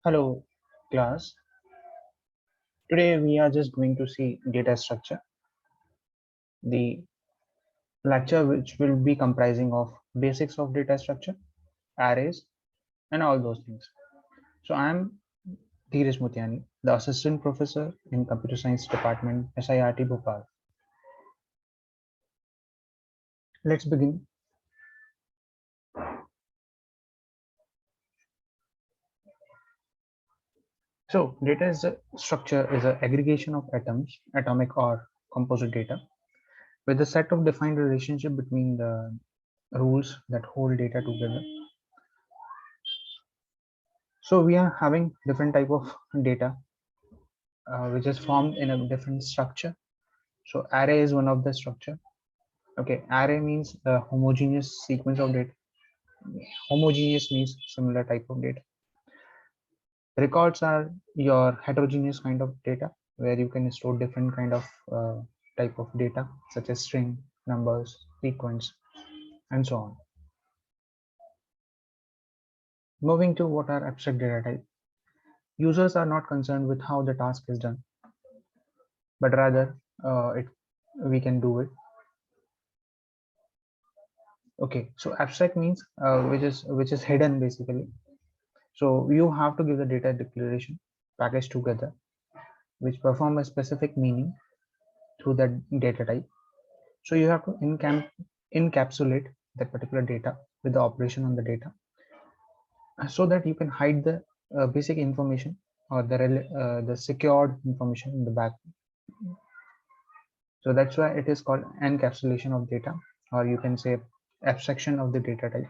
Hello, class. Today we are just going to see data structure, the lecture which will be comprising of basics of data structure, arrays, and all those things. So I am Dheeraj Mutiani, the assistant professor in computer science department, SIRT Bhopal. Let's begin. So data is a structure is an aggregation of atoms, atomic or composite data, with a set of defined relationship between the rules that hold data together. So we are having different type of data which is formed in a different structure. So array is one of the structure. Okay, array means a homogeneous sequence of data. Homogeneous means similar type of data. Records are your heterogeneous kind of data where you can store different kind of type of data such as string, numbers, sequence, and so on. Moving to what are abstract data type. Users are not concerned with how the task is done, but rather we can do it. Okay, so abstract means which is hidden basically. So you have to give the data declaration package together, which perform a specific meaning through that data type. So you have to encapsulate that particular data with the operation on the data, so that you can hide the basic information or the secured information in the back. So that's why it is called encapsulation of data, or you can say abstraction of the data type,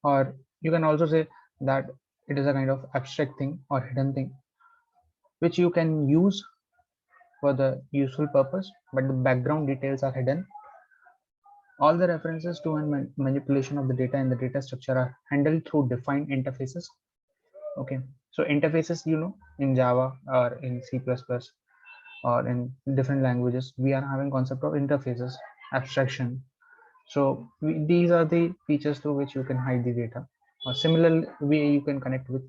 or you can also say that it is a kind of abstract thing or hidden thing which you can use for the useful purpose, but the background details are hidden. All the references to and manipulation of the data in the data structure are handled through defined interfaces. Okay, so interfaces, in Java or in C++ or in different languages, we are having concept of interfaces, abstraction. So these are the features through which you can hide the data. Or similar way you can connect with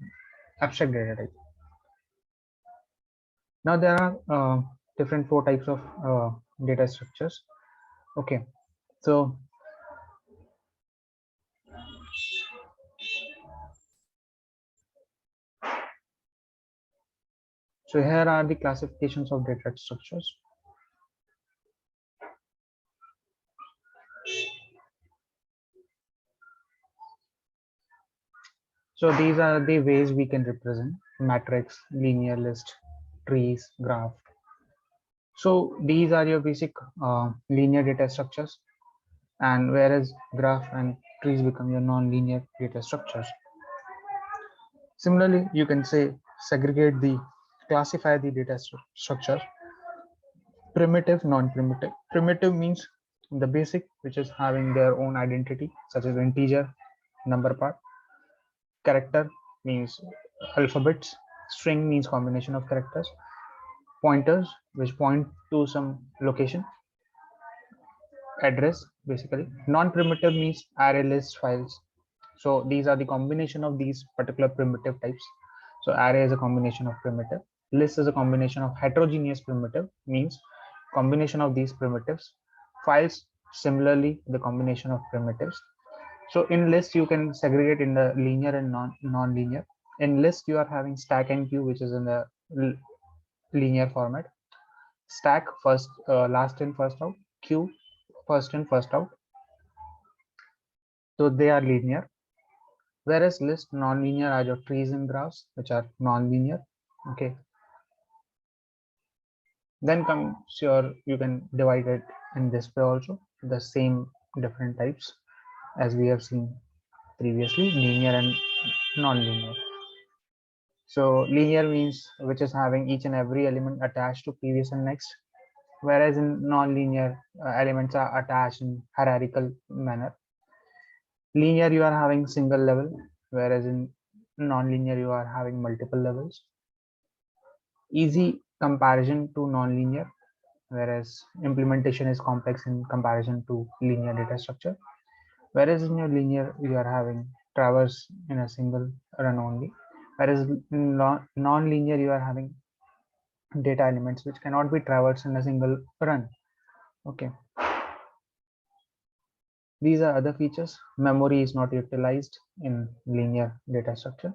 abstract data type. Now there are different four types of data structures. Okay, so here are the classifications of data structures. So these are the ways we can represent matrix, linear list, trees, graph. So these are your basic linear data structures, and whereas graph and trees become your non-linear data structures. Similarly, you can say classify the data structure, primitive, non-primitive. Primitive means the basic, which is having their own identity, such as integer, number part. Character means alphabets. String means combination of characters. Pointers, which point to some location. Address, basically. Non-primitive means array list files. So these are the combination of these particular primitive types. So array is a combination of primitive. List is a combination of heterogeneous primitive, means combination of these primitives. Files, similarly, the combination of primitives. So in list, you can segregate in the linear and non-linear. In list, you are having stack and queue, which is in the linear format. Stack, first, last in, first out. Queue, first in, first out. So they are linear. Whereas list, non-linear are your trees and graphs, which are non-linear. Okay. Then comes your, you can divide it in this way also, the same different types as we have seen previously, linear and non-linear. So linear means which is having each and every element attached to previous and next, whereas in non-linear elements are attached in hierarchical manner. Linear, you are having single level, whereas in non-linear you are having multiple levels. Easy comparison to non-linear, whereas implementation is complex in comparison to linear data structure. Whereas in your linear, you are having traverse in a single run only. Whereas non-linear, you are having data elements which cannot be traversed in a single run. Okay, these are other features. Memory is not utilized in linear data structure.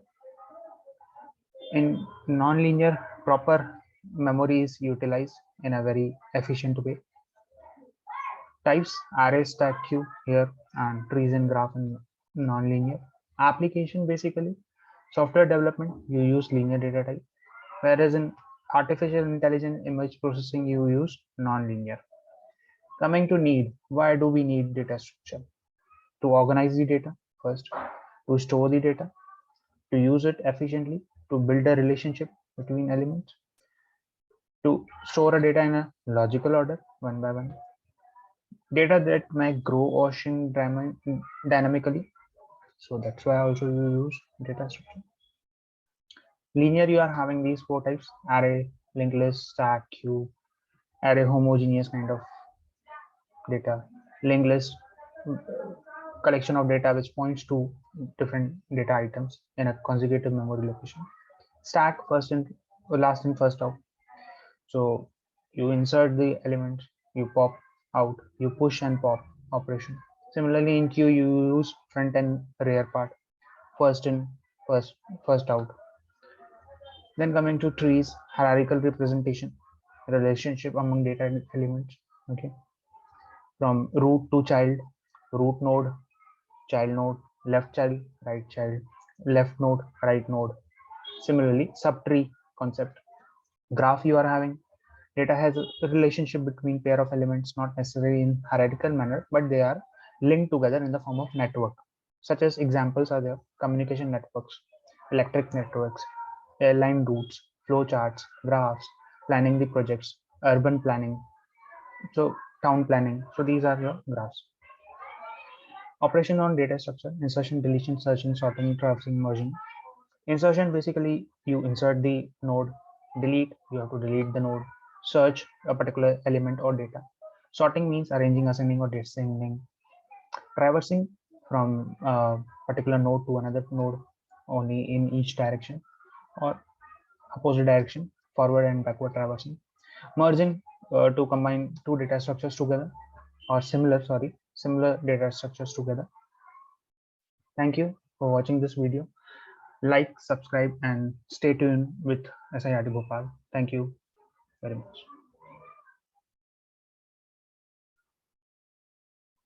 In non-linear, proper memory is utilized in a very efficient way. Types: array, stack, queue here, and trees and graph in non-linear. Application: basically software development, you use linear data type, whereas in artificial intelligence image processing you use non-linear. Coming to need, why do we need data structure? To organize the data first, to store the data, to use it efficiently, to build a relationship between elements, to store a data in a logical order one by one, data that may grow or shrink dynamically. So that's why also you use data structure. Linear, you are having these four types: array, linked list, stack, queue. Array, homogeneous kind of data. Linked list, collection of data which points to different data items in a consecutive memory location. Stack, first in, last in, first out. So you insert the elements, you pop out, you push and pop operation. Similarly, in queue, you use front and rear part, first in, first first out. Then coming to trees, hierarchical representation, relationship among data elements. Okay, from root to child, root node, child node, left child, right child, left node, right node. Similarly, subtree concept. Graph, you are having data has a relationship between pair of elements, not necessarily in hierarchical manner, but they are linked together in the form of network. Such as examples are there: communication networks, electric networks, airline routes, flow charts, graphs, planning the projects, urban planning, so town planning. So these are your graphs. Operation on data structure: insertion, deletion, searching, sorting, traversing, merging. Insertion, basically you insert the node. Delete, you have to delete the node. Search a particular element or data. Sorting means arranging, ascending, or descending. Traversing, from a particular node to another node only in each direction, or opposite direction, forward and backward traversing. Merging, to combine two data structures together, or similar data structures together. Thank you for watching this video. Like, subscribe, and stay tuned with SI Gopal. Thank you very much.